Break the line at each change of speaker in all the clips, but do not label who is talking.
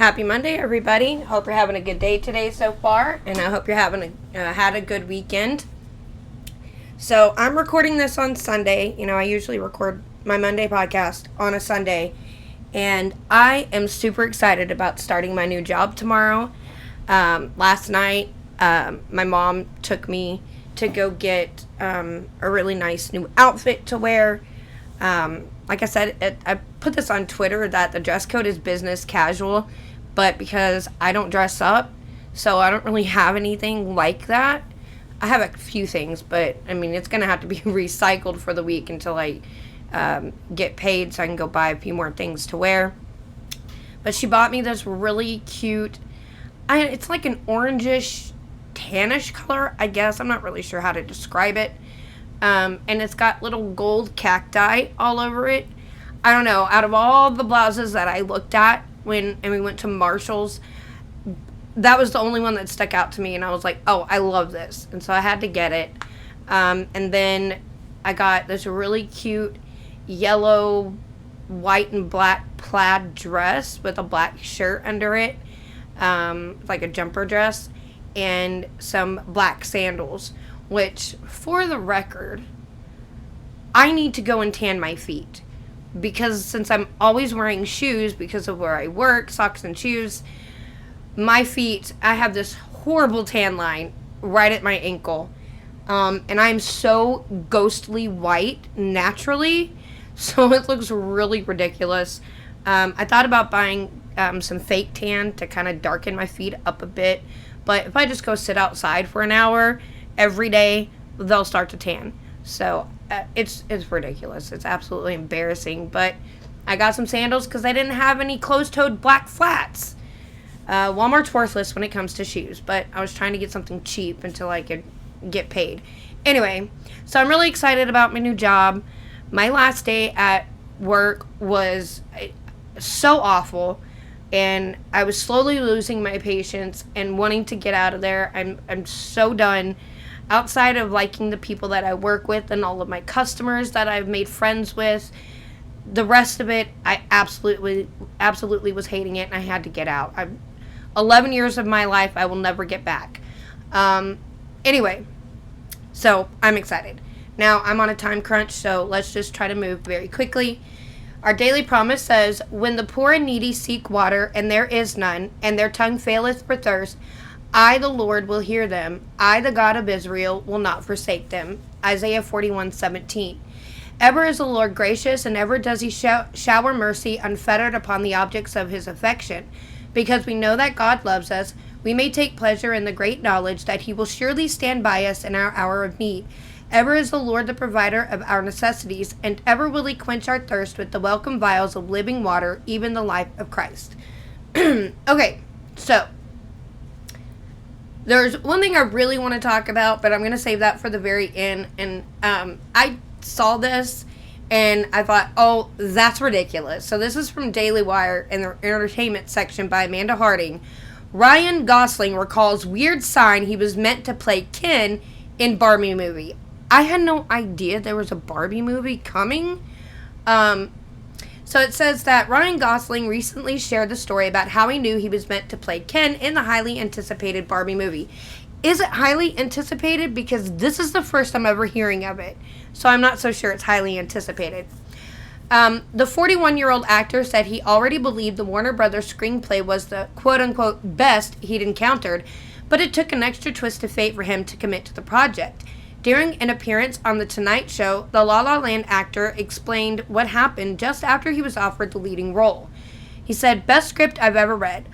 Happy Monday, everybody. Hope you're having a good day today so far, and I hope you're having had a good weekend. So I'm recording this on Sunday. I usually record my Monday podcast on a Sunday, and I am super excited about starting my new job tomorrow. Last night, my mom took me to go get a really nice new outfit to wear. Like I said, I put this on Twitter that the dress code is business casual, but because I don't dress up, so I don't really have anything like that. I have a few things, but it's going to have to be recycled for the week until I get paid so I can go buy a few more things to wear. But she bought me this really cute, it's like an orangish, tannish color, I guess. I'm not really sure how to describe it. And it's got little gold cacti all over it. I don't know. Out of all the blouses that I looked at when we went to Marshall's, that was the only one that stuck out to me. And I was like, oh, I love this. And so I had to get it. And then I got this really cute yellow, white, and black plaid dress with a black shirt under it. Like a jumper dress. And some black sandals. Which, for the record, I need to go and tan my feet. Because since I'm always wearing shoes because of where I work, socks and shoes, my feet, I have this horrible tan line right at my ankle. And I'm so ghostly white naturally, so it looks really ridiculous. I thought about buying some fake tan to kind of darken my feet up a bit. But if I just go sit outside for an hour every day, they'll start to tan. So it's ridiculous. It's absolutely embarrassing. But I got some sandals because I didn't have any closed-toed black flats. Walmart's worthless when it comes to shoes, but I was trying to get something cheap until I could get paid. Anyway, so I'm really excited about my new job. My last day at work was so awful, and I was slowly losing my patience and wanting to get out of there. I'm so done. Outside of liking the people that I work with and all of my customers that I've made friends with, the rest of it, I absolutely was hating it, and I had to get out. 11 years of my life I will never get back. Anyway, so I'm excited. Now I'm on a time crunch, so let's just try to move very quickly. Our daily promise says, when the poor and needy seek water, and there is none, and their tongue faileth for thirst, I, the Lord, will hear them. I, the God of Israel, will not forsake them. Isaiah 41:17. Ever is the Lord gracious, and ever does he shower mercy unfettered upon the objects of his affection. Because we know that God loves us, we may take pleasure in the great knowledge that he will surely stand by us in our hour of need. Ever is the Lord the provider of our necessities, and ever will he quench our thirst with the welcome vials of living water, even the life of Christ. Okay, so there's one thing I really want to talk about, but I'm going to save that for the very end. And I saw this, and I thought, oh, that's ridiculous. So this is from Daily Wire in the entertainment section by Amanda Harding. Ryan Gosling recalls weird sign he was meant to play Ken in Barbie movie. I had no idea there was a Barbie movie coming. So it says that Ryan Gosling recently shared the story about how he knew he was meant to play Ken in the highly anticipated Barbie movie. Is it highly anticipated? Because this is the first I'm ever hearing of it. So I'm not so sure it's highly anticipated. The 41-year-old actor said he already believed the Warner Brothers screenplay was the quote-unquote best he'd encountered, but it took an extra twist of fate for him to commit to the project. During an appearance on The Tonight Show, the La La Land actor explained what happened just after he was offered the leading role. He said, best script I've ever read.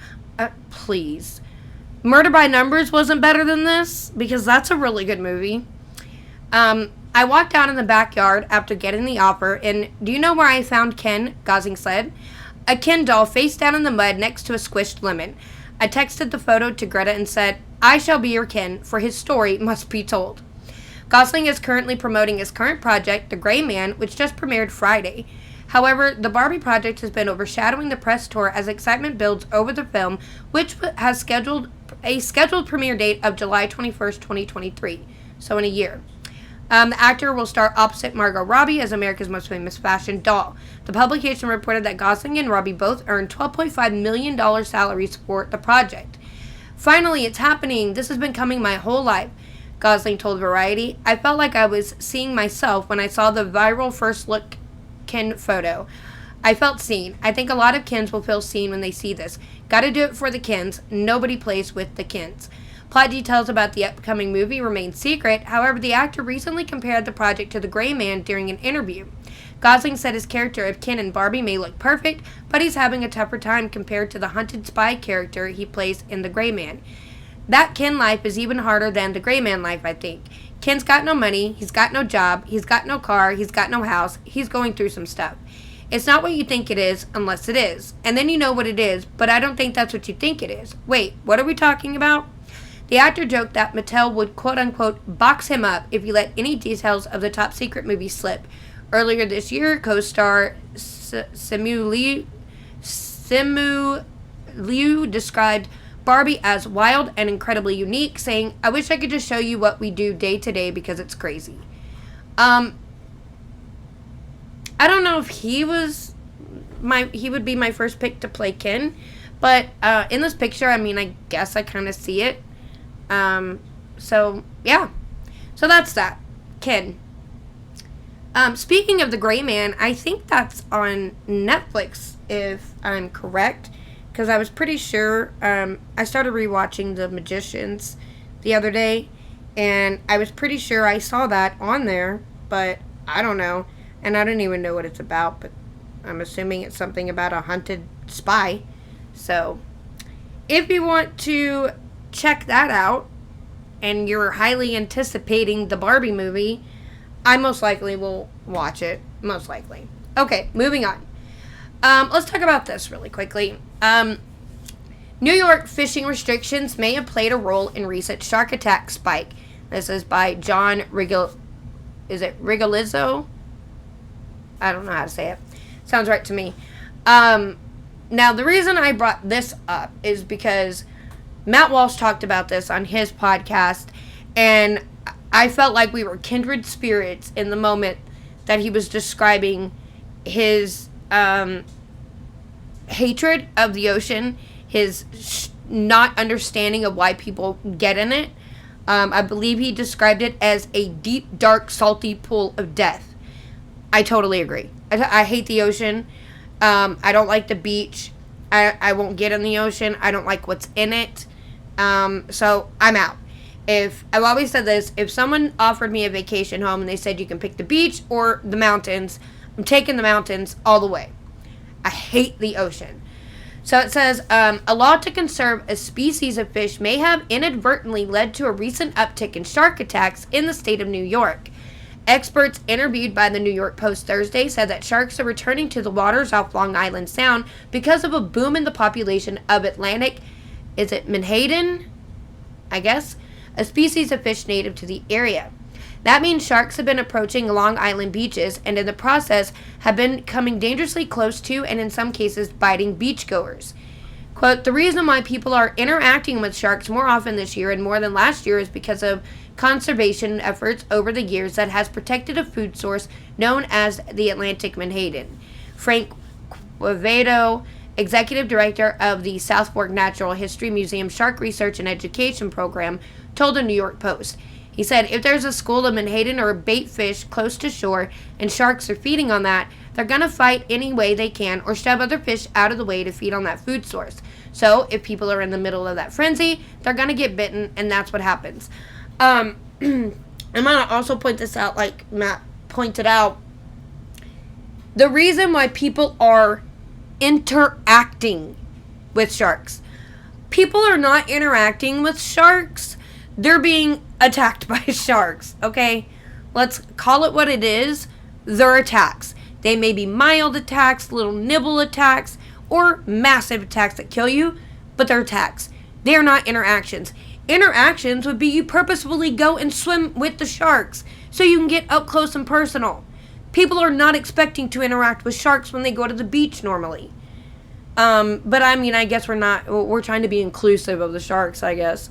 Please. Murder by Numbers wasn't better than this? Because that's a really good movie. I walked out in the backyard after getting the offer, and do you know where I found Ken? Gosling said. A Ken doll face down in the mud next to a squished lemon. I texted the photo to Greta and said, I shall be your Ken, for his story must be told. Gosling is currently promoting his current project, The Gray Man, which just premiered Friday. However, the Barbie project has been overshadowing the press tour as excitement builds over the film, which has a scheduled premiere date of July 21st, 2023, so in a year. The actor will star opposite Margot Robbie as America's most famous fashion doll. The publication reported that Gosling and Robbie both earned $12.5 million salaries for the project. Finally, it's happening. This has been coming my whole life, Gosling told Variety. I felt like I was seeing myself when I saw the viral first look Ken photo. I felt seen. I think a lot of Kens will feel seen when they see this. Gotta do it for the Kens. Nobody plays with the Kens. Plot details about the upcoming movie remain secret. However, the actor recently compared the project to The Gray Man during an interview. Gosling said his character of Ken in Barbie may look perfect, but he's having a tougher time compared to the hunted spy character he plays in The Gray Man. That Ken life is even harder than the Gray Man life, I think. Ken's got no money, he's got no job, he's got no car, he's got no house, he's going through some stuff. It's not what you think it is, unless it is. And then you know what it is, but I don't think that's what you think it is. Wait, what are we talking about? The actor joked that Mattel would quote-unquote box him up if he let any details of the top-secret movie slip. Earlier this year, co-star Simu Liu described Barbie as wild and incredibly unique, saying, I wish I could just show you what we do day to day because it's crazy. I don't know if he would be my first pick to play Ken, but in this picture, I mean, I guess I kind of see it. So, yeah. So that's that. Ken. Speaking of The Gray Man, I think that's on Netflix, if I'm correct. Because I was pretty sure, I started rewatching The Magicians the other day. And I was pretty sure I saw that on there. But I don't know. And I don't even know what it's about. But I'm assuming it's something about a hunted spy. So, if you want to check that out, and you're highly anticipating the Barbie movie, I most likely will watch it. Most likely. Okay, moving on. Let's talk about this really quickly. New York fishing restrictions may have played a role in recent shark attack spike. This is by John Rigolizzo? I don't know how to say it. Sounds right to me. Now, the reason I brought this up is because Matt Walsh talked about this on his podcast, and I felt like we were kindred spirits in the moment that he was describing his hatred of the ocean, his not understanding of why people get in it. I believe he described it as a deep, dark, salty pool of death. I totally agree. I hate the ocean. I don't like the beach. I won't get in the ocean. I don't like what's in it. So I'm out. I've always said this, if someone offered me a vacation home and they said you can pick the beach or the mountains, I'm taking the mountains all the way. I hate the ocean. So it says, a law to conserve a species of fish may have inadvertently led to a recent uptick in shark attacks in the state of New York. Experts interviewed by the New York Post Thursday said that sharks are returning to the waters off Long Island Sound because of a boom in the population of Atlantic, menhaden? I guess? A species of fish native to the area. That means sharks have been approaching Long Island beaches and in the process have been coming dangerously close to and in some cases biting beachgoers. Quote, the reason why people are interacting with sharks more often this year and more than last year is because of conservation efforts over the years that has protected a food source known as the Atlantic menhaden. Frank Quevedo, executive director of the South Fork Natural History Museum Shark Research and Education Program, told the New York Post. He said, if there's a school of menhaden or a bait fish close to shore and sharks are feeding on that, they're going to fight any way they can or shove other fish out of the way to feed on that food source. So if people are in the middle of that frenzy, they're going to get bitten, and that's what happens. I'm going to also point this out, like Matt pointed out. The reason why people are interacting with sharks. People are not interacting with sharks. They're being attacked by sharks, okay? Let's call it what it is. They're attacks. They may be mild attacks, little nibble attacks, or massive attacks that kill you, but they're attacks. They are not interactions. Interactions would be you purposefully go and swim with the sharks so you can get up close and personal. People are not expecting to interact with sharks when they go to the beach normally. But I mean, I guess we're trying to be inclusive of the sharks, I guess.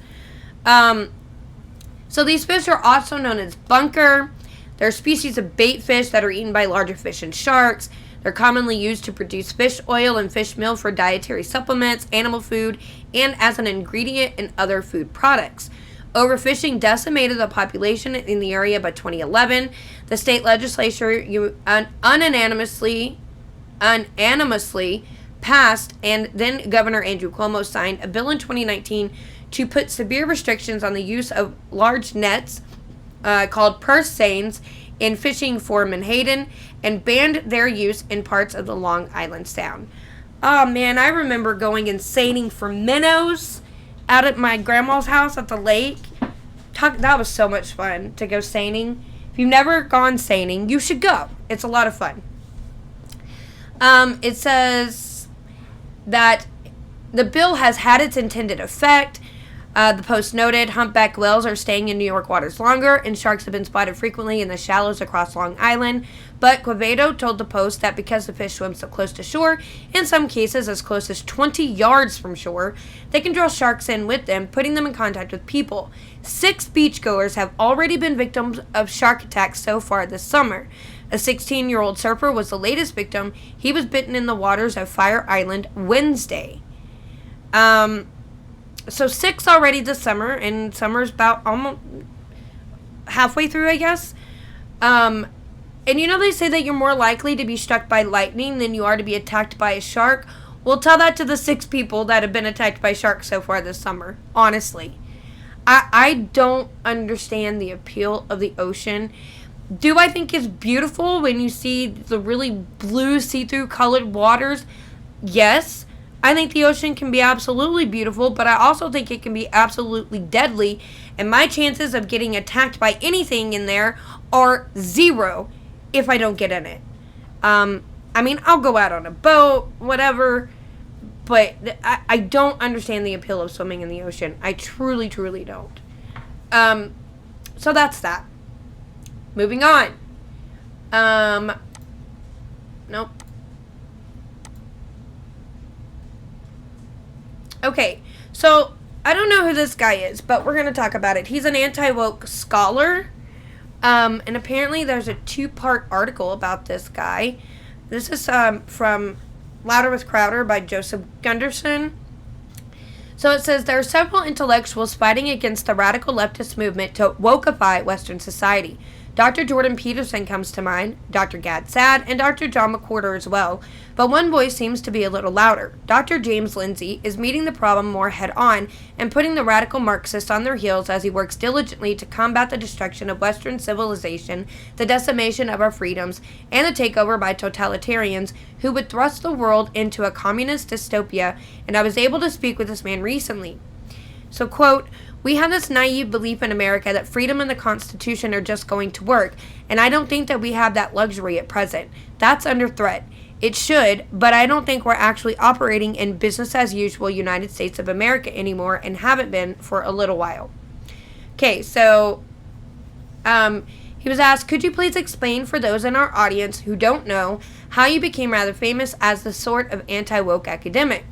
So these fish are also known as bunker. They're species of bait fish that are eaten by larger fish and sharks. They're commonly used to produce fish oil and fish meal for dietary supplements, animal food, and as an ingredient in other food products. Overfishing decimated the population in the area by 2011. The state legislature unanimously passed, and then Governor Andrew Cuomo signed a bill in 2019 to put severe restrictions on the use of large nets called purse seines in fishing for menhaden, and banned their use in parts of the Long Island Sound. Oh man, I remember going and seining for minnows out at my grandma's house at the lake. That was so much fun to go seining. If you've never gone seining, you should go. It's a lot of fun. It says that the bill has had its intended effect. The Post noted humpback whales are staying in New York waters longer, and sharks have been spotted frequently in the shallows across Long Island. But Quevedo told the Post that because the fish swim so close to shore, in some cases as close as 20 yards from shore, they can draw sharks in with them, putting them in contact with people. 6 beachgoers have already been victims of shark attacks so far this summer. A 16-year-old surfer was the latest victim. He was bitten in the waters of Fire Island Wednesday. So 6 already this summer, and summer's about almost halfway through, I guess. And they say that you're more likely to be struck by lightning than you are to be attacked by a shark. Well, tell that to the 6 people that have been attacked by sharks so far this summer, honestly. I don't understand the appeal of the ocean. Do I think it's beautiful when you see the really blue see-through colored waters? Yes. I think the ocean can be absolutely beautiful, but I also think it can be absolutely deadly, and my chances of getting attacked by anything in there are 0 if I don't get in it. I'll go out on a boat, whatever, but I don't understand the appeal of swimming in the ocean. I truly, truly don't. So that's that. Moving on. Nope. Okay, so I don't know who this guy is, but we're going to talk about it. He's an anti-woke scholar, and apparently there's a 2-part article about this guy. This is from Louder with Crowder by Joseph Gunderson. So it says, there are several intellectuals fighting against the radical leftist movement to wokeify Western society. Dr. Jordan Peterson comes to mind, Dr. Gad Saad, and Dr. John McWhorter as well, but one voice seems to be a little louder. Dr. James Lindsay is meeting the problem more head-on and putting the radical Marxists on their heels as he works diligently to combat the destruction of Western civilization, the decimation of our freedoms, and the takeover by totalitarians who would thrust the world into a communist dystopia, and I was able to speak with this man recently. So, quote, we have this naive belief in America that freedom and the Constitution are just going to work, and I don't think that we have that luxury at present. That's under threat. It should, but I don't think we're actually operating in business as usual United States of America anymore, and haven't been for a little while. Okay, so he was asked, could you please explain for those in our audience who don't know how you became rather famous as the sort of anti-woke academic?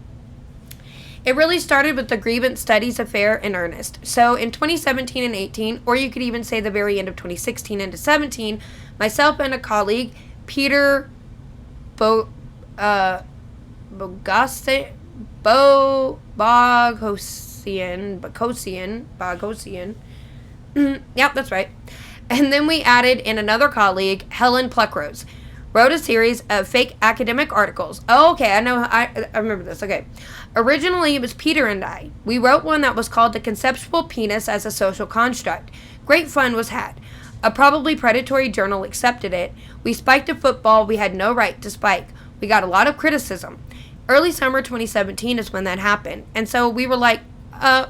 It really started with the grievance studies affair in earnest. So in 2017 and 18, or you could even say the very end of 2016 into 17, myself and a colleague, Peter Boghossian, yep, that's right. And then we added in another colleague, Helen Pluckrose, wrote a series of fake academic articles. Oh, okay, I remember this. Okay. Originally, it was Peter and I. We wrote one that was called The Conceptual Penis as a Social Construct. Great fun was had. A probably predatory journal accepted it. We spiked a football we had no right to spike. We got a lot of criticism. Early summer 2017 is when that happened. And so we were like,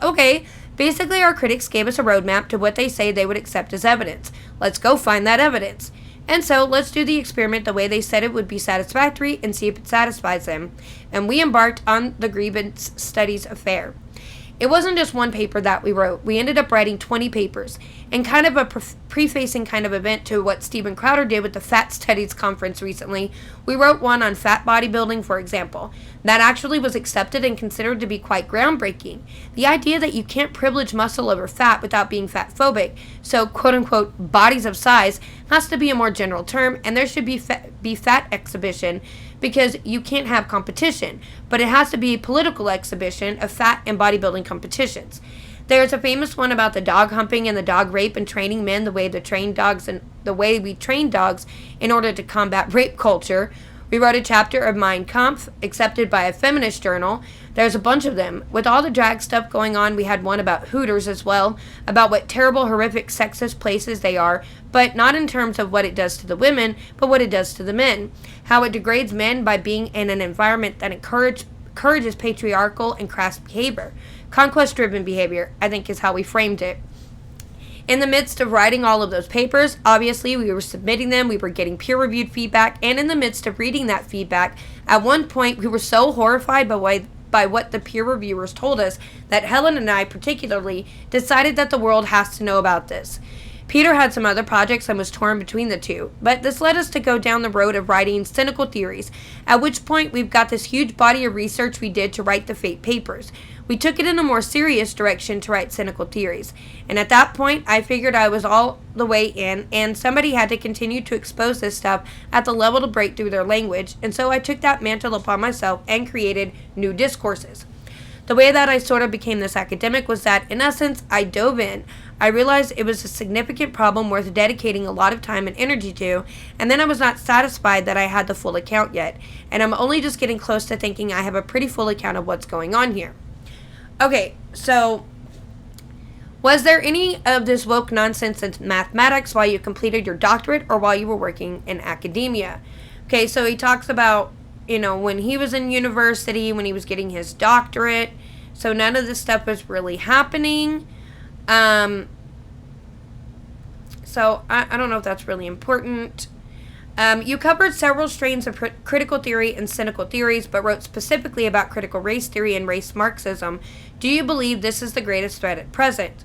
okay. Basically, our critics gave us a roadmap to what they say they would accept as evidence. Let's go find that evidence. And so, let's do the experiment the way they said it would be satisfactory and see if it satisfies them. And we embarked on the grievance studies affair. It wasn't just one paper that we wrote. We ended up writing 20 papers. And kind of a prefacing kind of event to what Steven Crowder did with the Fat Studies Conference recently, we wrote one on fat bodybuilding, for example. That actually was accepted and considered to be quite groundbreaking. The idea that you can't privilege muscle over fat without being fat phobic, so quote-unquote bodies of size, has to be a more general term, and there should be fat exhibition, because you can't have competition, but it has to be a political exhibition of fat and bodybuilding competitions. There's a famous one about the dog humping and the dog rape and training men the way we train dogs in order to combat rape culture. We wrote a chapter of Mein Kampf, accepted by a feminist journal. There's a bunch of them. With all the drag stuff going on, we had one about Hooters as well, about what terrible, horrific, sexist places they are, but not in terms of what it does to the women, but what it does to the men. How it degrades men by being in an environment that encourages patriarchal and crass behavior. Conquest-driven behavior, I think, is how we framed it. In the midst of writing all of those papers, obviously we were submitting them, we were getting peer-reviewed feedback, and in the midst of reading that feedback, at one point we were so horrified by what the peer reviewers told us that Helen and I particularly decided that the world has to know about this. Peter had some other projects and was torn between the two, but this led us to go down the road of writing cynical theories, at which point we've got this huge body of research we did to write the fate papers. We took it in a more serious direction to write cynical theories, and at that point I figured I was all the way in, and somebody had to continue to expose this stuff at the level to break through their language, and so I took that mantle upon myself and created new discourses. The way that I sort of became this academic was that, in essence, I dove in. I realized it was a significant problem worth dedicating a lot of time and energy to, and then I was not satisfied that I had the full account yet, and I'm only just getting close to thinking I have a pretty full account of what's going on here. Okay, so was there any of this woke nonsense in mathematics while you completed your doctorate or while you were working in academia? Okay, so he talks about, when he was in university, when he was getting his doctorate. So none of this stuff was really happening. So I don't know if that's really important. You covered several strains of critical theory and cynical theories, but wrote specifically about critical race theory and race Marxism. Do you believe this is the greatest threat at present?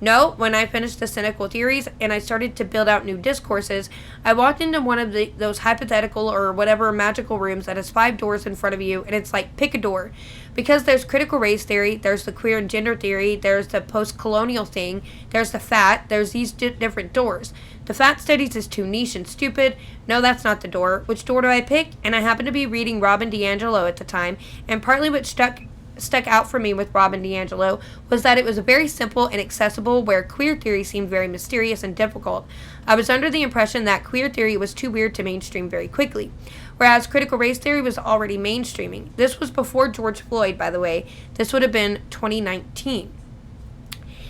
No, when I finished the cynical theories and I started to build out new discourses, I walked into one of those hypothetical or whatever magical rooms that has 5 doors in front of you, and it's like, pick a door. Because there's critical race theory, there's the queer and gender theory, there's the post-colonial thing, there's the fat, there's these different doors. The fat studies is too niche and stupid. No, that's not the door. Which door do I pick? And I happened to be reading Robin DiAngelo at the time, and partly what stuck out for me with Robin DiAngelo was that it was very simple and accessible, where queer theory seemed very mysterious and difficult. I was under the impression that queer theory was too weird to mainstream very quickly, whereas critical race theory was already mainstreaming. This was before George Floyd, by the way. This would have been 2019.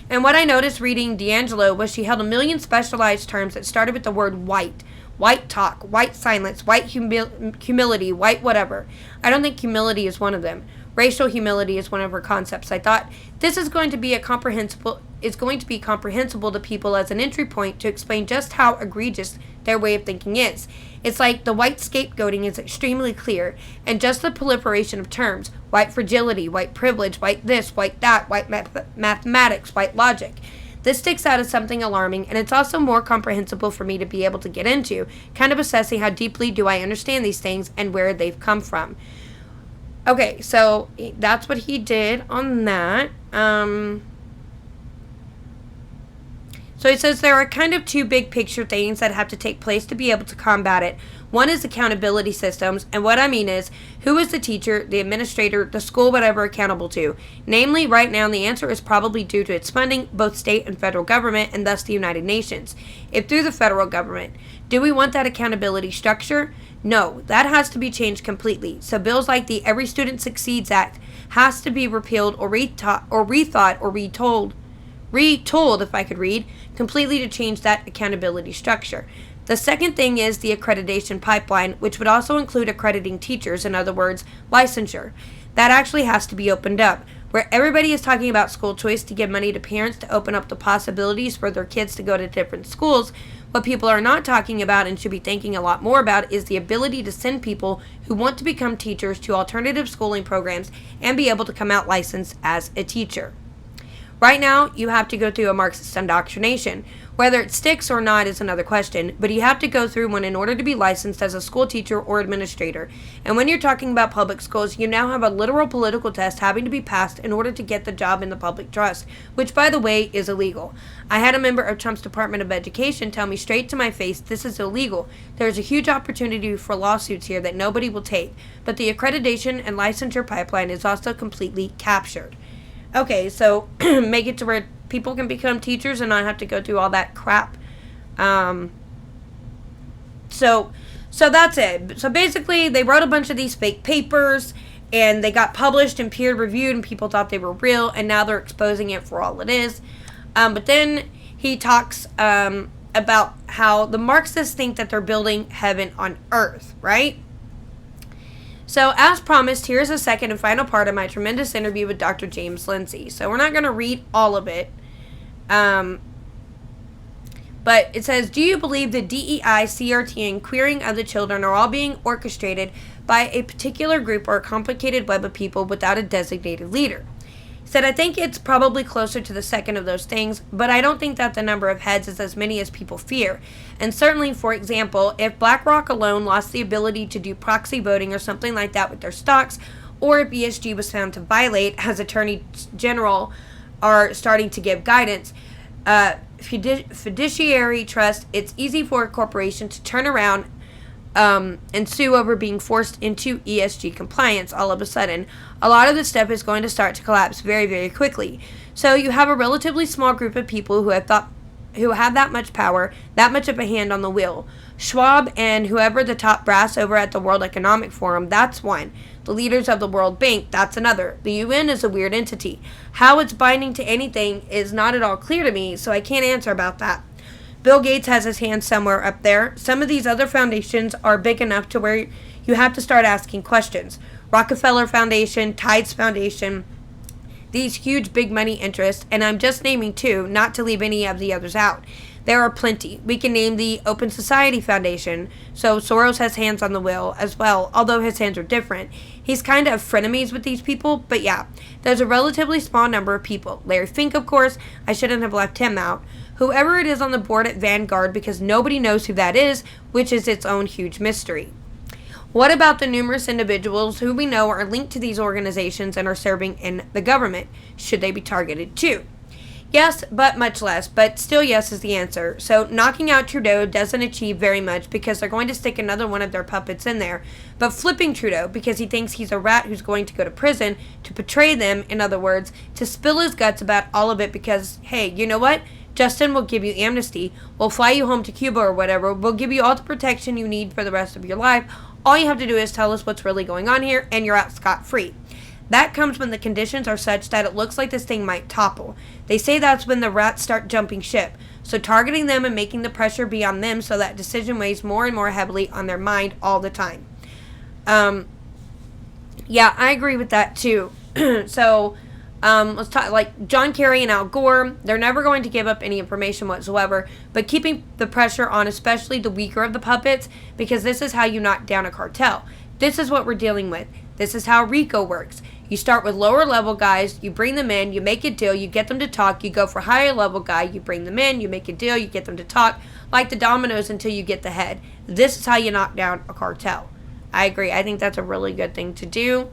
And what I noticed reading DiAngelo was she held a million specialized terms that started with the word white. White talk, white silence, white humility, white whatever. I don't think humility is one of them. Racial humility is one of her concepts. I thought this is going to be comprehensible to people as an entry point to explain just how egregious their way of thinking is. It's like the white scapegoating is extremely clear, and just the proliferation of terms, white fragility, white privilege, white this, white that, white mathematics, white logic. This sticks out as something alarming, and it's also more comprehensible for me to be able to get into, kind of assessing how deeply do I understand these things and where they've come from. Okay, so that's what he did on that. So he says there are kind of 2 big picture things that have to take place to be able to combat it. One is accountability systems, and what I mean is, who is the teacher, the administrator, the school, whatever, accountable to? Namely, right now, the answer is probably due to its funding, both state and federal government, and thus the United Nations. If through the federal government. Do we want that accountability structure? No, that has to be changed completely. So bills like the Every Student Succeeds Act has to be repealed or rethought or retold, if I could read, completely to change that accountability structure. The second thing is the accreditation pipeline, which would also include accrediting teachers, in other words, licensure. That actually has to be opened up, where everybody is talking about school choice to give money to parents to open up the possibilities for their kids to go to different schools. What people are not talking about and should be thinking a lot more about is the ability to send people who want to become teachers to alternative schooling programs and be able to come out licensed as a teacher. Right now, you have to go through a Marxist indoctrination. Whether it sticks or not is another question, but you have to go through one in order to be licensed as a school teacher or administrator. And when you're talking about public schools, you now have a literal political test having to be passed in order to get the job in the public trust, which, by the way, is illegal. I had a member of Trump's Department of Education tell me straight to my face, this is illegal. There's a huge opportunity for lawsuits here that nobody will take, but the accreditation and licensure pipeline is also completely captured. Okay, so make it to where people can become teachers and not have to go through all that crap. So that's it. So basically, they wrote a bunch of these fake papers, and they got published and peer-reviewed, and people thought they were real, and now they're exposing it for all it is. But then he talks about how the Marxists think that they're building heaven on earth, right? So, as promised, here's a second and final part of my tremendous interview with Dr. James Lindsay. So, we're not going to read all of it. But it says, do you believe the DEI, CRT, and queering of the children are all being orchestrated by a particular group or a complicated web of people without a designated leader? He said, I think it's probably closer to the second of those things, but I don't think that the number of heads is as many as people fear. And certainly, for example, if BlackRock alone lost the ability to do proxy voting or something like that with their stocks, or if ESG was found to violate, as Attorney General are starting to give guidance, fiduciary trust, it's easy for a corporation to turn around and sue over being forced into ESG compliance all of a sudden. A lot of this stuff is going to start to collapse very, very quickly. So you have a relatively small group of people who have that much power, that much of a hand on the wheel. Schwab and whoever the top brass over at the World Economic Forum, that's one. The leaders of the World Bank, that's another. The UN is a weird entity. How it's binding to anything is not at all clear to me, so I can't answer about that. Bill Gates has his hand somewhere up there. Some of these other foundations are big enough to where you have to start asking questions. Rockefeller Foundation, Tides Foundation, these huge big money interests, and I'm just naming two, not to leave any of the others out. There are plenty. We can name the Open Society Foundation, so Soros has hands on the wheel as well, although his hands are different. He's kind of frenemies with these people, but yeah, there's a relatively small number of people. Larry Fink, of course, I shouldn't have left him out. Whoever it is on the board at Vanguard, because nobody knows who that is, which is its own huge mystery. What about the numerous individuals who we know are linked to these organizations and are serving in the government? Should they be targeted too? Yes, but much less. But still, yes is the answer. So knocking out Trudeau doesn't achieve very much because they're going to stick another one of their puppets in there. But flipping Trudeau because he thinks he's a rat who's going to go to prison to betray them, in other words, to spill his guts about all of it because, hey, you know what? Justin will give you amnesty. We'll fly you home to Cuba or whatever. We'll give you all the protection you need for the rest of your life. All you have to do is tell us what's really going on here, and you're out scot-free. That comes when the conditions are such that it looks like this thing might topple. They say that's when the rats start jumping ship. So targeting them and making the pressure be on them so that decision weighs more and more heavily on their mind all the time. Yeah, I agree with that too. So, let's talk, like John Kerry and Al Gore, they're never going to give up any information whatsoever, but keeping the pressure on especially the weaker of the puppets, because this is how you knock down a cartel. This is what we're dealing with. This is how RICO works. You start with lower level guys, you bring them in, you make a deal, you get them to talk, you go for higher level guy, you bring them in, you make a deal, you get them to talk, like the dominoes until you get the head. This is how you knock down a cartel. I agree. I think that's a really good thing to do.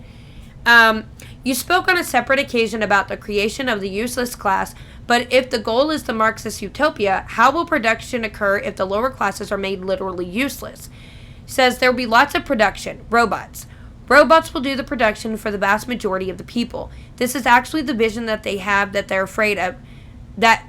You spoke on a separate occasion about the creation of the useless class, but if the goal is the Marxist utopia, how will production occur if the lower classes are made literally useless? He says there will be lots of production. Robots. Robots will do the production for the vast majority of the people. This is actually the vision that they have that they're afraid of. That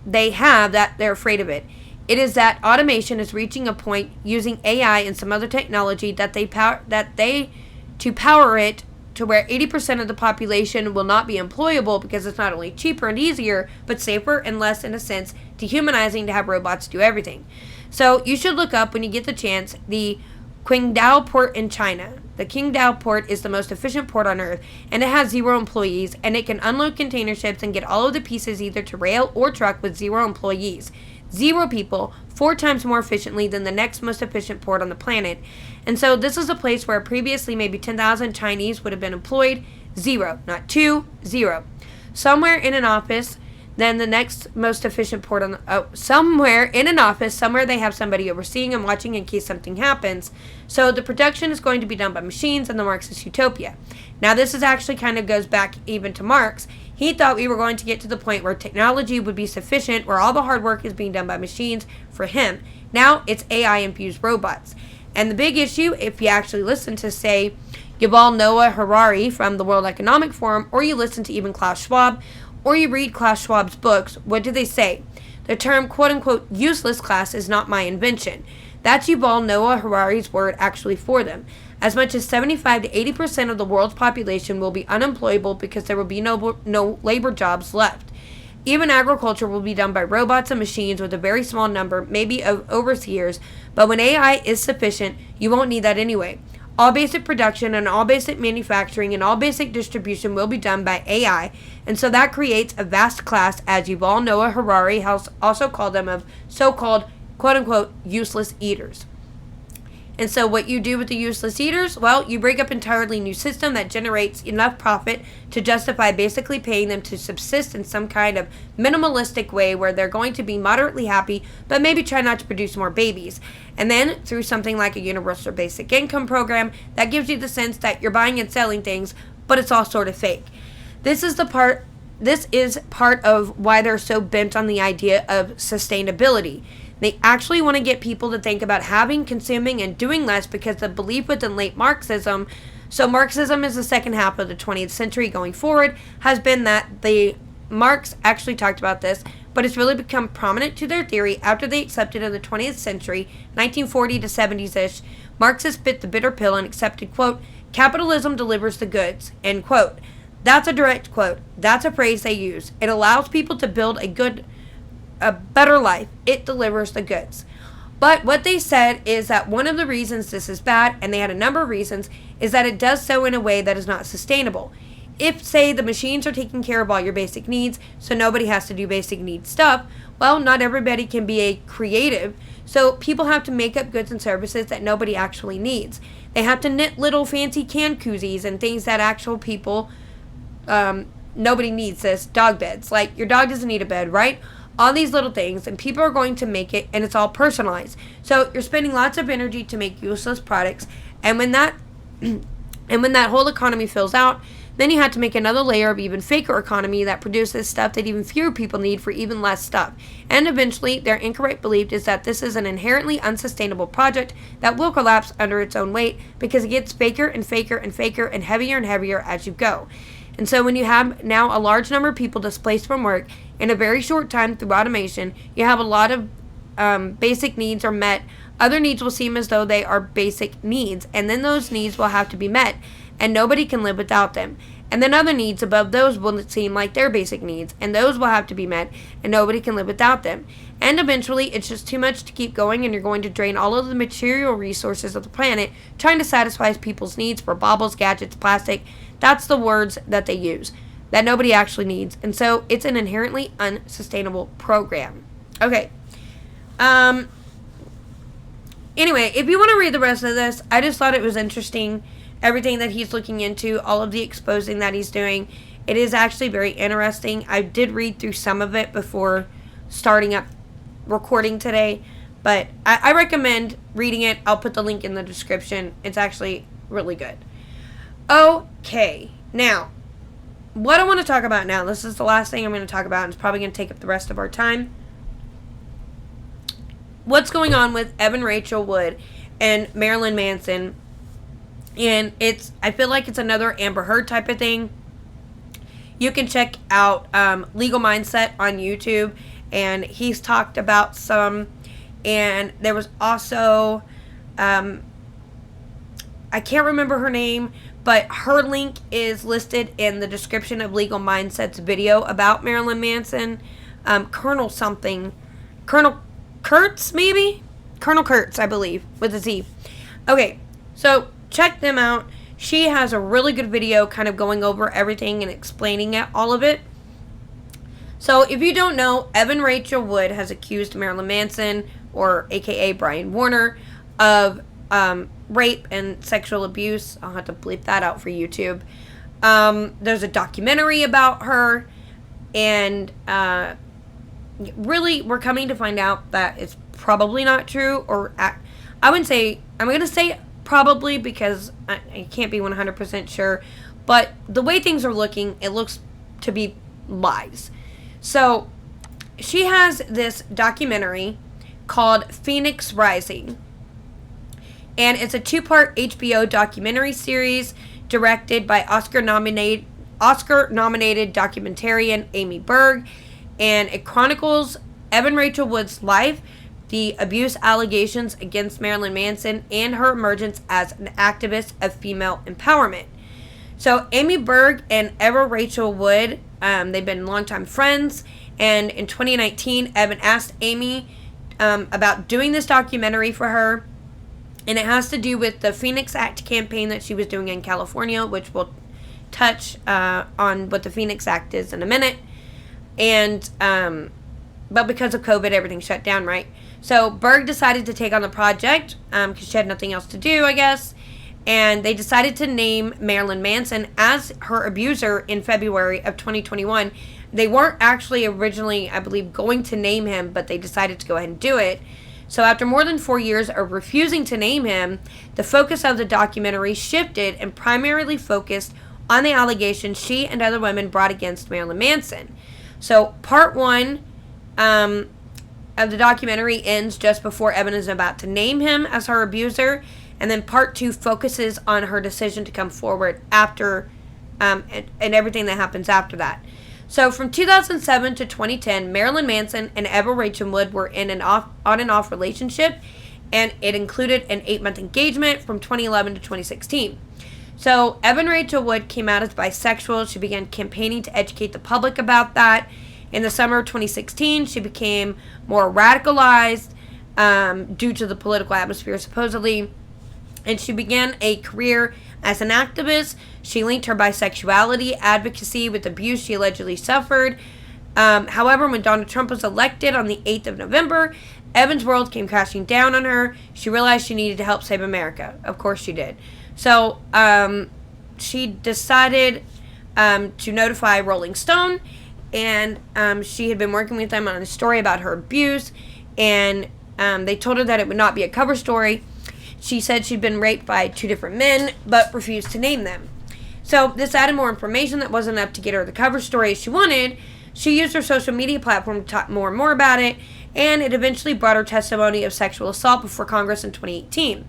they're afraid of it. It is that automation is reaching a point using AI and some other technology to power it to where 80% of the population will not be employable because it's not only cheaper and easier, but safer and less, in a sense, dehumanizing to have robots do everything. So you should look up, when you get the chance, the Qingdao port in China. The Qingdao port is the most efficient port on earth, and it has 0 employees, and it can unload container ships and get all of the pieces either to rail or truck with 0 employees. 0 people, 4 times more efficiently than the next most efficient port on the planet. And so this is a place where previously maybe 10,000 Chinese would have been employed. 0, not 2, 0. somewhere in an office, then the next most efficient port on somewhere in an office, somewhere they have somebody overseeing and watching in case something happens. So the production is going to be done by machines in the Marxist utopia. Now this is actually kind of goes back even to Marx. He thought we were going to get to the point where technology would be sufficient, where all the hard work is being done by machines for him. Now it's AI-infused robots. And the big issue, if you actually listen to, say, Yuval Noah Harari from the World Economic Forum, or you listen to even Klaus Schwab, or you read Klaus Schwab's books, what do they say? The term quote-unquote useless class is not my invention. That's Yuval Noah Harari's word actually for them. As much as 75 to 80% of the world's population will be unemployable because there will be no labor jobs left. Even agriculture will be done by robots and machines with a very small number, maybe of overseers, but when AI is sufficient, you won't need that anyway. All basic production and all basic manufacturing and all basic distribution will be done by AI, and so that creates a vast class, as Yuval Noah Harari has also called them, of so-called quote-unquote useless eaters. And so what you do with the useless eaters, well, you break up an entirely new system that generates enough profit to justify basically paying them to subsist in some kind of minimalistic way where they're going to be moderately happy, but maybe try not to produce more babies. And then through something like a universal basic income program that gives you the sense that you're buying and selling things, but it's all sort of fake. This is part of why they're so bent on the idea of sustainability. They actually want to get people to think about having, consuming, and doing less because the belief within late Marxism, so Marxism is the second half of the 20th century going forward, has been that Marx actually talked about this, but it's really become prominent to their theory after they accepted in the 20th century, 1940 to 70s-ish, Marxists bit the bitter pill and accepted, quote, capitalism delivers the goods, end quote. That's a direct quote. That's a phrase they use. It allows people to build a better life. It delivers the goods. But what they said is that one of the reasons this is bad, and they had a number of reasons, is that it does so in a way that is not sustainable. If, say, the machines are taking care of all your basic needs, so nobody has to do basic needs stuff, well, not everybody can be a creative, so people have to make up goods and services that nobody actually needs. They have to knit little fancy can koozies and things that actual people, nobody needs this, dog beds. Like, your dog doesn't need a bed, right? All these little things, and people are going to make it, and it's all personalized. So you're spending lots of energy to make useless products, and when that whole economy fills out, then you have to make another layer of even faker economy that produces stuff that even fewer people need for even less stuff. And eventually, their incorrect belief is that this is an inherently unsustainable project that will collapse under its own weight because it gets faker and faker and faker and heavier as you go. And so when you have now a large number of people displaced from work in a very short time through automation, you have a lot of basic needs are met. Other needs will seem as though they are basic needs, and then those needs will have to be met, and nobody can live without them. And then other needs above those will seem like they're basic needs, and those will have to be met, and nobody can live without them. And eventually, it's just too much to keep going, and you're going to drain all of the material resources of the planet trying to satisfy people's needs for baubles, gadgets, plastic. That's the words that they use, that nobody actually needs. And so it's an inherently unsustainable program. Okay. Anyway, if you want to read the rest of this, I just thought it was interesting. Everything that he's looking into, all of the exposing that he's doing. It is actually very interesting. I did read through some of it before starting up recording today, but I recommend reading it. I'll put the link in the description. It's actually really good. Okay, now, what I want to talk about now, this is the last thing I'm going to talk about, and it's probably going to take up the rest of our time. What's going on with Evan Rachel Wood and Marilyn Manson. And I feel like it's another Amber Heard type of thing. You can check out Legal Mindset on YouTube, and he's talked about some. And there was also, I can't remember her name, but her link is listed in the description of Legal Mindset's video about Marilyn Manson. Colonel Kurtz, maybe? Colonel Kurtz, I believe, with a Z. Okay, so check them out. She has a really good video kind of going over everything and explaining all of it. So if you don't know, Evan Rachel Wood has accused Marilyn Manson, or aka Brian Warner, of rape and sexual abuse. I'll have to bleep that out for YouTube. There's a documentary about her. And really, we're coming to find out that it's probably not true. Or I wouldn't say, I'm going to say probably because I can't be 100% sure. But the way things are looking, it looks to be lies. So she has this documentary called Phoenix Rising. And it's a 2-part HBO documentary series directed by Oscar-nominated documentarian Amy Berg. And it chronicles Evan Rachel Wood's life, the abuse allegations against Marilyn Manson, and her emergence as an activist of female empowerment. So Amy Berg and Evan Rachel Wood, they've been longtime friends. And in 2019, Evan asked Amy about doing this documentary for her. And it has to do with the Phoenix Act campaign that she was doing in California, which we'll touch on what the Phoenix Act is in a minute. And, but because of COVID, everything shut down, right? So Berg decided to take on the project because she had nothing else to do, I guess. And they decided to name Marilyn Manson as her abuser in February of 2021. They weren't actually originally, I believe, going to name him, but they decided to go ahead and do it. So after more than 4 years of refusing to name him, the focus of the documentary shifted and primarily focused on the allegations she and other women brought against Marilyn Manson. So part 1 of the documentary ends just before Evan is about to name him as her abuser. And then part 2 focuses on her decision to come forward after and everything that happens after that. So from 2007 to 2010, Marilyn Manson and Evan Rachel Wood were in an on and off relationship, and it included an 8-month engagement from 2011 to 2016. So Evan Rachel Wood came out as bisexual. She began campaigning to educate the public about that. In the summer of 2016, she became more radicalized due to the political atmosphere, supposedly. And she began a career as an activist. She linked her bisexuality advocacy with abuse she allegedly suffered. However, when Donald Trump was elected on the 8th of November, Evan's world came crashing down on her. She realized she needed to help save America. Of course she did. So she decided to notify Rolling Stone, and she had been working with them on a story about her abuse, and they told her that it would not be a cover story. She said she'd been raped by 2 different men, but refused to name them. So this added more information that wasn't enough to get her the cover story she wanted. She used her social media platform to talk more and more about it, and it eventually brought her testimony of sexual assault before Congress in 2018.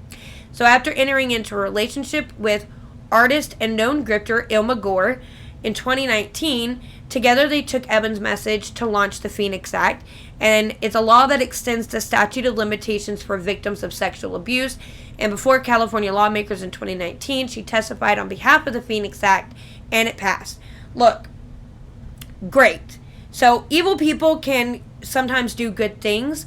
So after entering into a relationship with artist and known grifter Ilma Gore in 2019, together they took Evan's message to launch the Phoenix Act, and it's a law that extends the statute of limitations for victims of sexual abuse. And before California lawmakers in 2019, she testified on behalf of the Phoenix Act, and it passed. Look, great. So evil people can sometimes do good things.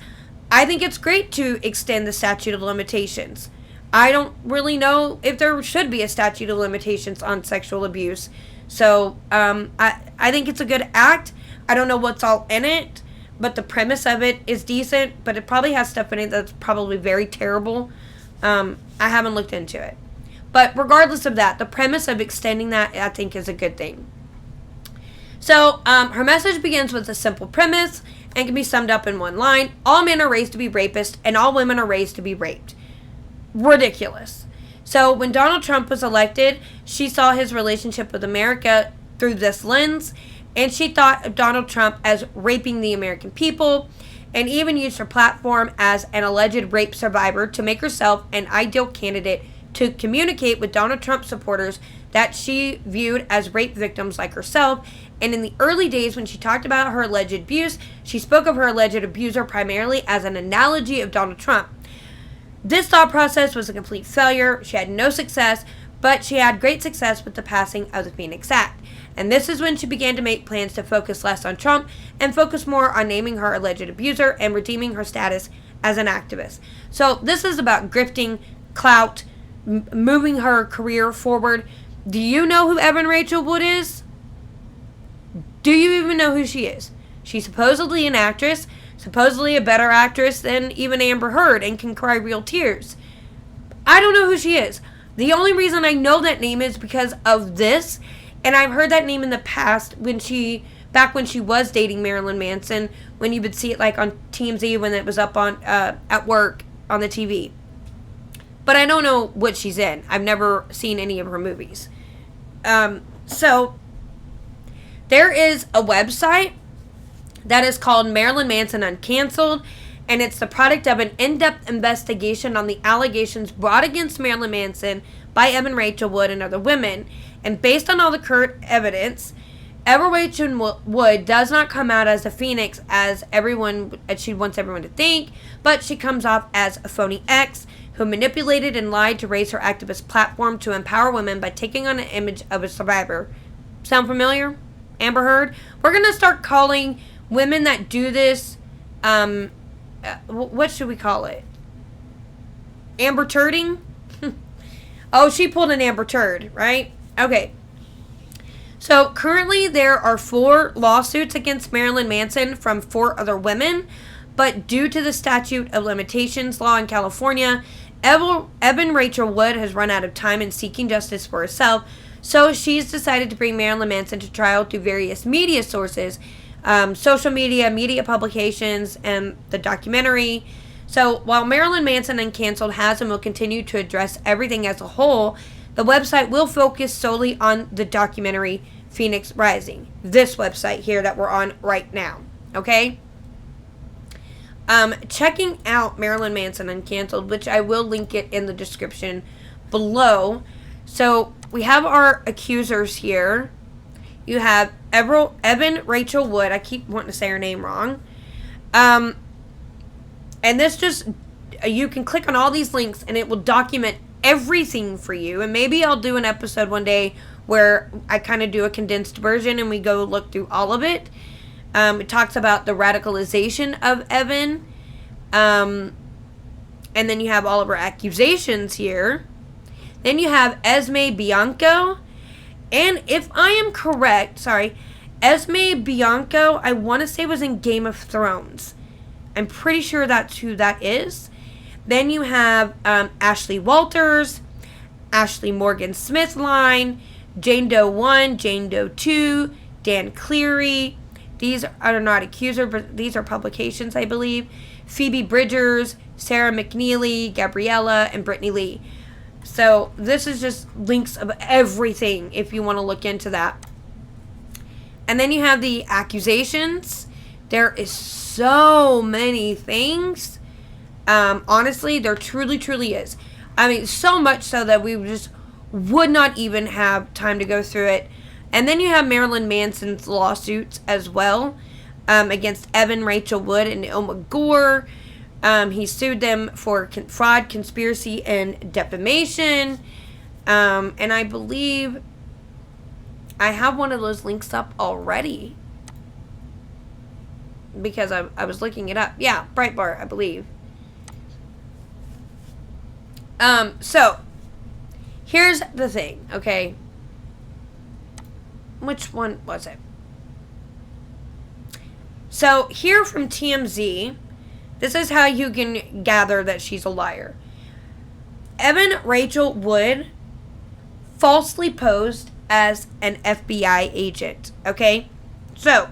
I think it's great to extend the statute of limitations. I don't really know if there should be a statute of limitations on sexual abuse. So I think it's a good act. I don't know what's all in it, but the premise of it is decent, but it probably has stuff in it that's probably very terrible. I haven't looked into it. But regardless of that, the premise of extending that, I think, is a good thing. So her message begins with a simple premise and can be summed up in one line. All men are raised to be rapists, and all women are raised to be raped. Ridiculous. So when Donald Trump was elected, she saw his relationship with America through this lens, and she thought of Donald Trump as raping the American people, and even used her platform as an alleged rape survivor to make herself an ideal candidate to communicate with Donald Trump supporters that she viewed as rape victims like herself. And in the early days when she talked about her alleged abuse, she spoke of her alleged abuser primarily as an analogy of Donald Trump. This thought process was a complete failure. She had no success, but she had great success with the passing of the Phoenix Act. And this is when she began to make plans to focus less on Trump and focus more on naming her alleged abuser and redeeming her status as an activist. So this is about grifting, clout, moving her career forward. Do you know who Evan Rachel Wood is? Do you even know who she is? She's supposedly an actress, supposedly a better actress than even Amber Heard, and can cry real tears. I don't know who she is. The only reason I know that name is because of this, and I've heard that name in the past when she back when she was dating Marilyn Manson, when you would see it like on TMZ when it was up on at work on the TV. But I don't know what she's in. I've never seen any of her movies. So there is a website that is called Marilyn Manson Uncancelled, and it's the product of an in-depth investigation on the allegations brought against Marilyn Manson by Evan Rachel Wood and other women. And based on all the current evidence, Evan Rachel Wood does not come out as a phoenix as she wants everyone to think, but she comes off as a phony ex who manipulated and lied to raise her activist platform to empower women by taking on an image of a survivor. Sound familiar? Amber Heard? We're going to start calling women that do this, what should we call it? Amber Turding? Oh, she pulled an Amber Turd, right? Okay. So currently there are 4 lawsuits against Marilyn Manson from 4 other women, but due to the statute of limitations law in California, Evan Rachel Wood has run out of time in seeking justice for herself, so she's decided to bring Marilyn Manson to trial through various media sources, social media publications, and the documentary. So while Marilyn Manson Uncancelled has and will continue to address everything as a whole, the website will focus solely on the documentary Phoenix Rising. This website here that we're on right now. Okay? Checking out Marilyn Manson Uncancelled, which I will link it in the description below. So we have our accusers here. You have Evan Rachel Wood. I keep wanting to say her name wrong. And this just, you can click on all these links and it will document everything for you. And maybe I'll do an episode one day where I kind of do a condensed version and we go look through all of it. It talks about the radicalization of Evan. And then you have all of her accusations here. Then you have Esme Bianco. And if I am correct, Esme Bianco, I want to say was in Game of Thrones. I'm pretty sure that's who that is. Then you have Ashley Walters, Ashley Morgan Smith line, Jane Doe 1, Jane Doe 2, Dan Cleary. These are not accuser, but these are publications, I believe. Phoebe Bridgers, Sarah McNeely, Gabriella, and Brittany Lee. So this is just links of everything if you want to look into that. And then you have the accusations. There is so many things. Honestly, there truly is. I mean, so much so that we just would not even have time to go through it. And then you have Marilyn Manson's lawsuits as well, against Evan Rachel Wood and Ilma Gore. He sued them for fraud, conspiracy, and defamation. And I believe I have one of those links up already, because I was looking it up. Yeah, Breitbart, I believe. So, here's the thing, okay? Which one was it? So, here from TMZ, this is how you can gather that she's a liar. Evan Rachel Wood falsely posed as an FBI agent, okay? So,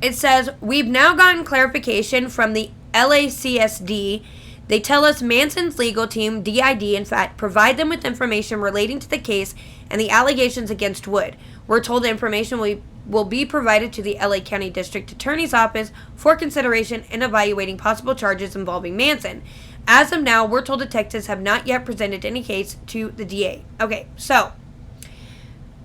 it says, we've now gotten clarification from the LACSD. They tell us Manson's legal team, DID, in fact, provide them with information relating to the case and the allegations against Wood. We're told the information will be provided to the LA County District Attorney's Office for consideration in evaluating possible charges involving Manson. As of now, we're told detectives have not yet presented any case to the DA. Okay, so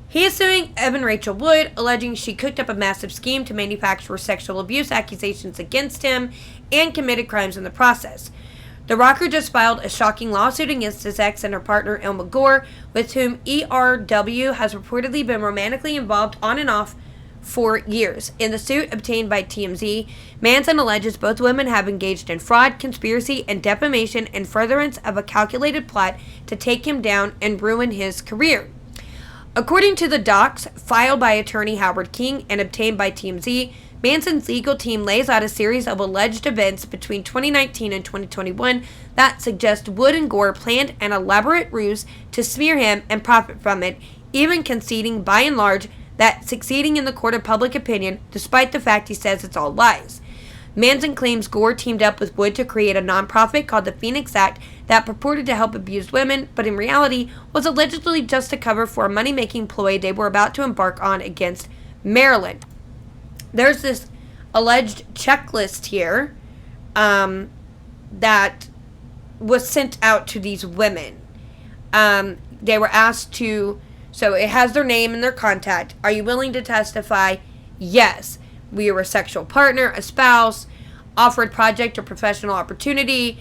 he is suing Evan Rachel Wood, alleging she cooked up a massive scheme to manufacture sexual abuse accusations against him and committed crimes in the process. The rocker just filed a shocking lawsuit against his ex and her partner Ilma Gore, with whom ERW has reportedly been romantically involved on and off for years. In the suit obtained by TMZ, Manson alleges both women have engaged in fraud, conspiracy, and defamation in furtherance of a calculated plot to take him down and ruin his career. According to the docs filed by attorney Howard King and obtained by TMZ, Manson's legal team lays out a series of alleged events between 2019 and 2021 that suggest Wood and Gore planned an elaborate ruse to smear him and profit from it, even conceding by and large that succeeding in the court of public opinion, despite the fact he says it's all lies. Manson claims Gore teamed up with Wood to create a nonprofit called the Phoenix Act that purported to help abused women, but in reality was allegedly just a cover for a money-making ploy they were about to embark on against Marilyn. There's this alleged checklist here that was sent out to these women. They were asked to, so it has their name and their contact. Are you willing to testify? Yes. We were a sexual partner, a spouse, offered project or professional opportunity.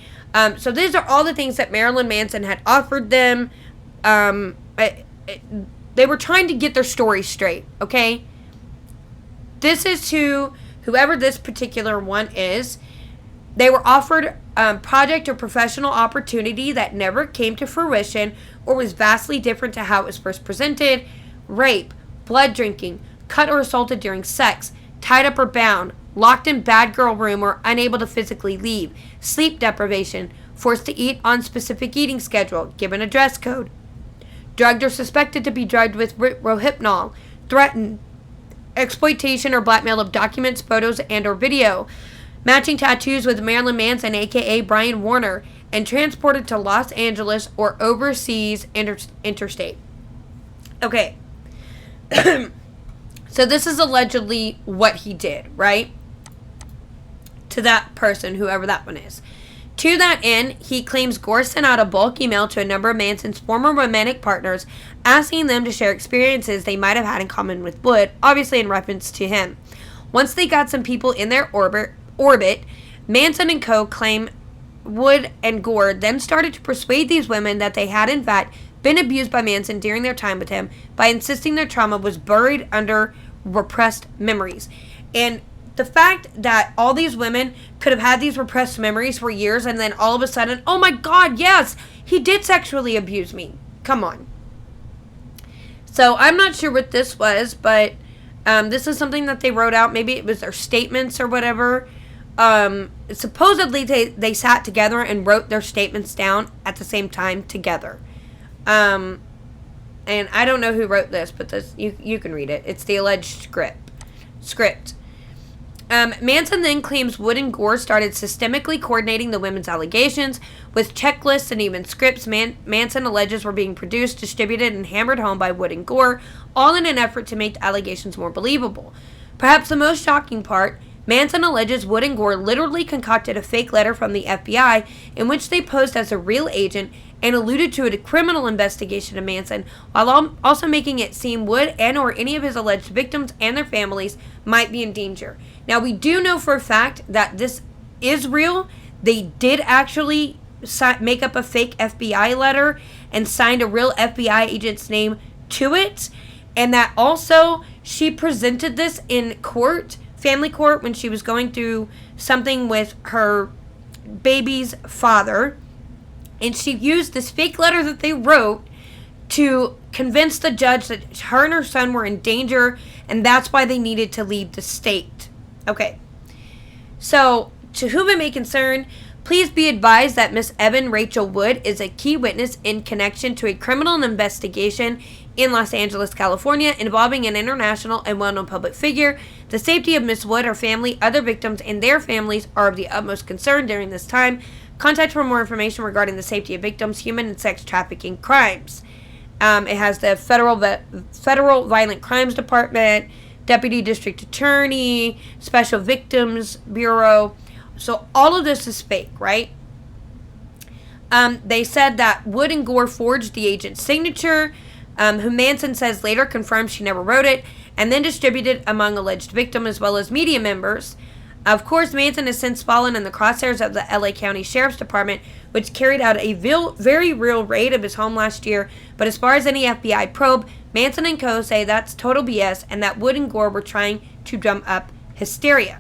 So these are all the things that Marilyn Manson had offered them. They were trying to get their story straight, okay? This is whoever this particular one is. They were offered project or professional opportunity that never came to fruition or was vastly different to how it was first presented. Rape, blood drinking, cut or assaulted during sex, tied up or bound, locked in bad girl room or unable to physically leave, sleep deprivation, forced to eat on specific eating schedule, given a dress code, drugged or suspected to be drugged with Rohypnol, threatened, exploitation or blackmail of documents, photos, and or video, matching tattoos with Marilyn Manson, aka Brian Warner, and transported to Los Angeles or overseas interstate. Okay. So this is allegedly what he did, right? To that person, whoever that one is. To that end, he claims Gore sent out a bulk email to a number of Manson's former romantic partners, asking them to share experiences they might have had in common with Wood, obviously in reference to him. Once they got some people in their orbit, Manson and co. claim Wood and Gore then started to persuade these women that they had in fact been abused by Manson during their time with him by insisting their trauma was buried under repressed memories. And the fact that all these women could have had these repressed memories for years and then all of a sudden, oh my God, yes, he did sexually abuse me. Come on. So I'm not sure what this was, but this is something that they wrote out. Maybe it was their statements or whatever. Supposedly they sat together and wrote their statements down at the same time together. And I don't know who wrote this, but this you can read it. It's the alleged script. Manson then claims Wood and Gore started systemically coordinating the women's allegations with checklists and even scripts Manson alleges were being produced, distributed, and hammered home by Wood and Gore, all in an effort to make the allegations more believable. Perhaps the most shocking part, Manson alleges Wood and Gore literally concocted a fake letter from the FBI in which they posed as a real agent and alluded to a criminal investigation of Manson, while also making it seem Wood and or any of his alleged victims and their families might be in danger. Now, we do know for a fact that this is real. They did actually make up a fake FBI letter and signed a real FBI agent's name to it, and that also she presented this in court, family court, when she was going through something with her baby's father. And she used this fake letter that they wrote to convince the judge that her and her son were in danger, and that's why they needed to leave the state. Okay. So, to whom it may concern, please be advised that Miss Evan Rachel Wood is a key witness in connection to a criminal investigation in Los Angeles, California, involving an international and well-known public figure. The safety of Miss Wood, her family, other victims, and their families are of the utmost concern during this time. Contact for more information regarding the safety of victims, human and sex trafficking crimes. It has the Federal Violent Crimes Department, Deputy District Attorney, Special Victims Bureau. So all of this is fake, right? They said that Wood and Gore forged the agent's signature, who Manson says later confirmed she never wrote it, and then distributed among alleged victims as well as media members. Of course, Manson has since fallen in the crosshairs of the LA County Sheriff's Department, which carried out a very real raid of his home last year. But as far as any FBI probe, Manson and co. say that's total BS and that Wood and Gore were trying to drum up hysteria.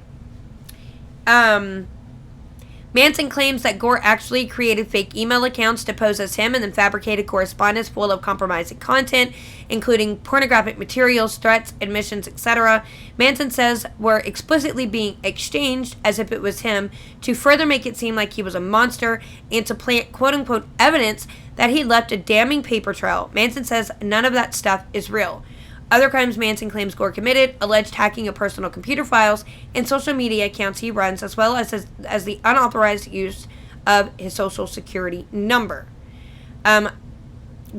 Manson claims that Gore actually created fake email accounts to pose as him and then fabricated correspondence full of compromising content, including pornographic materials, threats, admissions, etc. Manson says were explicitly being exchanged as if it was him to further make it seem like he was a monster and to plant quote-unquote evidence that he left a damning paper trail. Manson says none of that stuff is real. Other crimes Manson claims Gore committed: alleged hacking of personal computer files and social media accounts he runs, as well as the unauthorized use of his social security number.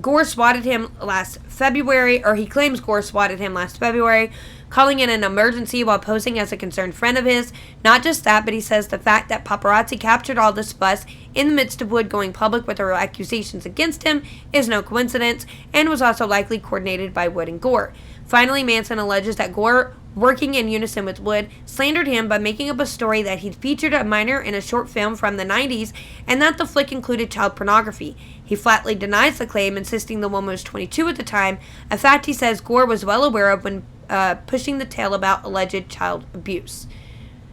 Gore swatted him last February, or he claims Gore swatted him last February, calling in an emergency while posing as a concerned friend of his. Not just that, but he says the fact that paparazzi captured all this fuss in the midst of Wood going public with her accusations against him is no coincidence, and was also likely coordinated by Wood and Gore. Finally, Manson alleges that Gore, working in unison with Wood, slandered him by making up a story that he'd featured a minor in a short film from the 90s and that the flick included child pornography. He flatly denies the claim, insisting the woman was 22 at the time, a fact he says Gore was well aware of when pushing the tale about alleged child abuse.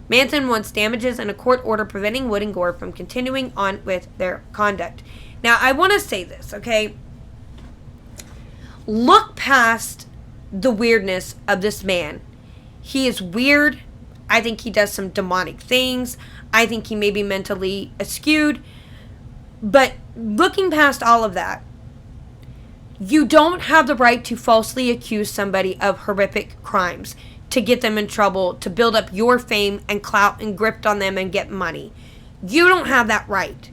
Manson wants damages and a court order preventing Wood and Gore from continuing on with their conduct. Now, I want to say this, okay? Look past the weirdness of this man. He is weird. I think he does some demonic things. I think he may be mentally skewed. But looking past all of that, you don't have the right to falsely accuse somebody of horrific crimes, to get them in trouble, to build up your fame and clout and grip on them and get money. You don't have that right.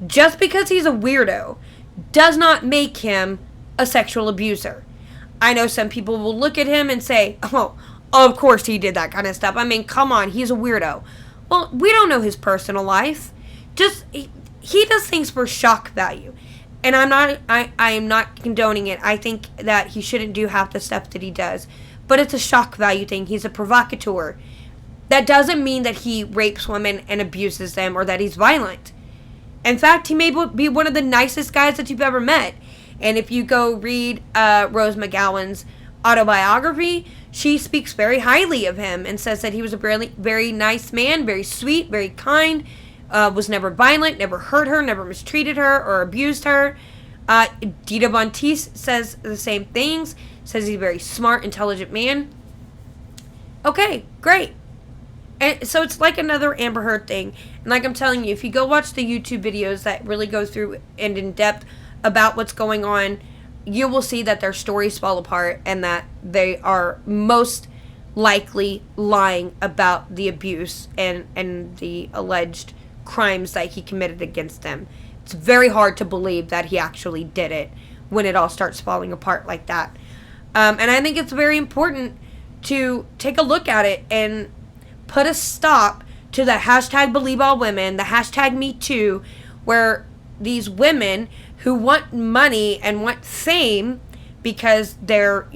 Just because he's a weirdo does not make him a sexual abuser. I know some people will look at him and say, oh, of course he did that kind of stuff. I mean, come on, he's a weirdo. Well, we don't know his personal life. He does things for shock value. And I am not condoning it. I think that he shouldn't do half the stuff that he does. But it's a shock value thing. He's a provocateur. That doesn't mean that he rapes women and abuses them or that he's violent. In fact, he may be one of the nicest guys that you've ever met. And if you go read Rose McGowan's autobiography, she speaks very highly of him and says that he was a very, very nice man, very sweet, very kind, was never violent, never hurt her, never mistreated her or abused her. Dita Von Teese says the same things, says he's a very smart, intelligent man. Okay, great. And so it's like another Amber Heard thing. And like I'm telling you, if you go watch the YouTube videos that really go through and in depth about what's going on, you will see that their stories fall apart and that they are most likely lying about the abuse and the alleged crimes that he committed against them. It's very hard to believe that he actually did it when it all starts falling apart like that. And I think it's very important to take a look at it and put a stop to the hashtag believe all women, the hashtag me too, where these women who want money and want fame because they're,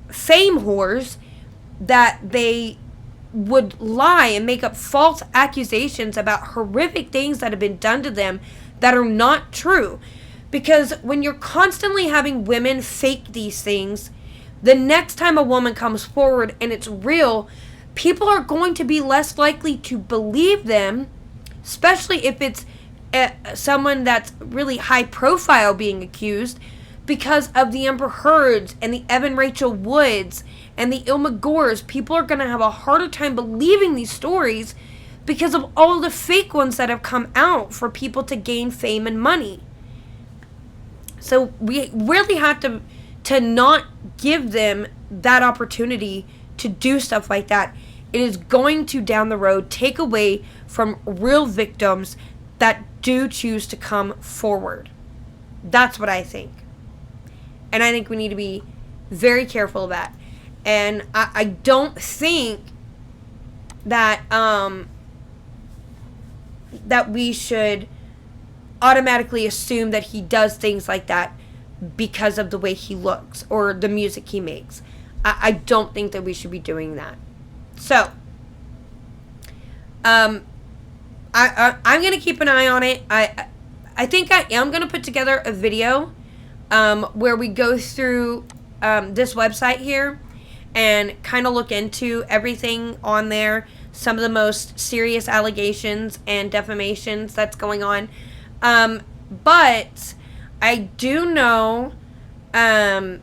fame whores, that they would lie and make up false accusations about horrific things that have been done to them that are not true. Because when you're constantly having women fake these things, the next time a woman comes forward and it's real, people are going to be less likely to believe them, especially if it's someone that's really high profile being accused, because of the Amber Heards and the Evan Rachel Woods and the Ilma Gores. People are going to have a harder time believing these stories because of all the fake ones that have come out for people to gain fame and money. So we really have to not give them that opportunity to do stuff like that. It is going to, down the road, take away from real victims that do choose to come forward. That's what I think. And I think we need to be very careful of that. And I don't think that that we should automatically assume that he does things like that because of the way he looks or the music he makes. I don't think that we should be doing that. So, I'm going to keep an eye on it. I think I am going to put together a video where we go through this website here and kind of look into everything on there some of the most serious allegations and defamations that's going on. But I do know that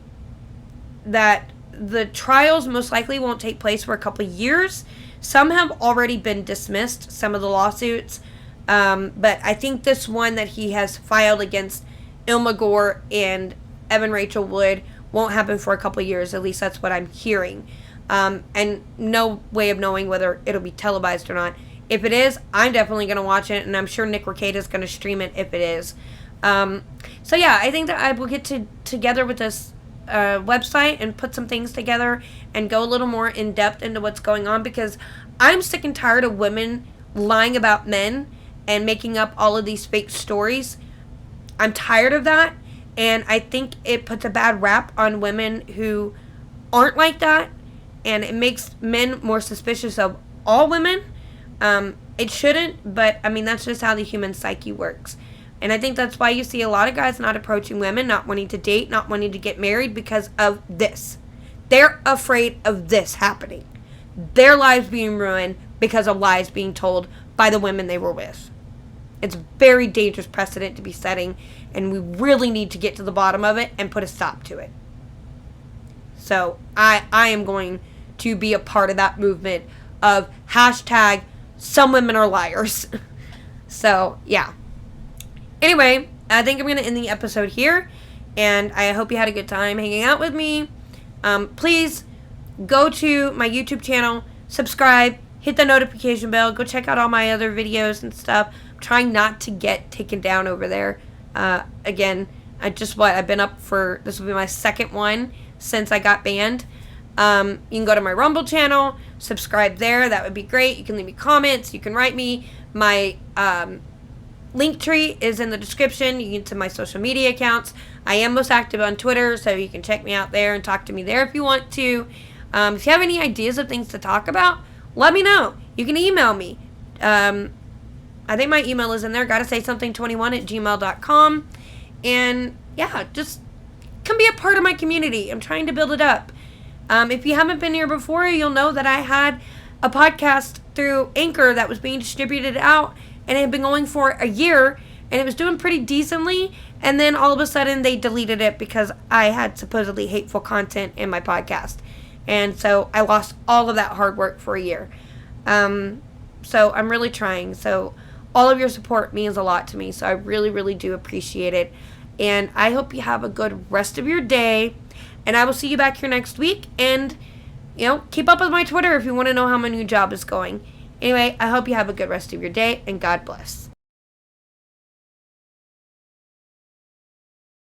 the trials most likely won't take place for a couple of years. Some have already been dismissed, some of the lawsuits. But I think this one that he has filed against Ilma Gore and Evan Rachel Wood won't happen for a couple of years. At least that's what I'm hearing. And no way of knowing whether it'll be televised or not. If it is, I'm definitely going to watch it, and I'm sure Nick Rekieta is going to stream it if it is. So yeah, I think that I will get together with this website and put some things together and go a little more in depth into what's going on, because I'm sick and tired of women lying about men and making up all of these fake stories. I'm tired of that, and I think it puts a bad rap on women who aren't like that, and it makes men more suspicious of all women. It shouldn't, but I mean, that's just how the human psyche works. And I think that's why you see a lot of guys not approaching women, not wanting to date, not wanting to get married, because of this. They're afraid of this happening. Their lives being ruined because of lies being told by the women they were with. It's a very dangerous precedent to be setting, and we really need to get to the bottom of it and put a stop to it. So I am going to be a part of that movement of hashtag some women are liars. So yeah. Anyway, I think I'm going to end the episode here, and I hope you had a good time hanging out with me. Please go to my YouTube channel, subscribe, hit the notification bell, go check out all my other videos and stuff. I'm trying not to get taken down over there. Again, I've been up for, this will be my second one since I got banned. You can go to my Rumble channel, subscribe there, that would be great. You can leave me comments, you can write me. My link tree is in the description. You can get to my social media accounts. I am most active on Twitter, so you can check me out there and talk to me there if you want to. If you have any ideas of things to talk about, let me know. You can email me. I think my email is in there, gottasay21@gmail.com. And yeah, just come be a part of my community. I'm trying to build it up. If you haven't been here before, you'll know that I had a podcast through Anchor that was being distributed out, and it had been going for a year, and it was doing pretty decently, and then all of a sudden they deleted it because I had supposedly hateful content in my podcast. And so I lost all of that hard work for a year. So I'm really trying. So all of your support means a lot to me, so I really, really do appreciate it. And I hope you have a good rest of your day, and I will see you back here next week. And, keep up with my Twitter if you want to know how my new job is going. Anyway, I hope you have a good rest of your day, and God bless.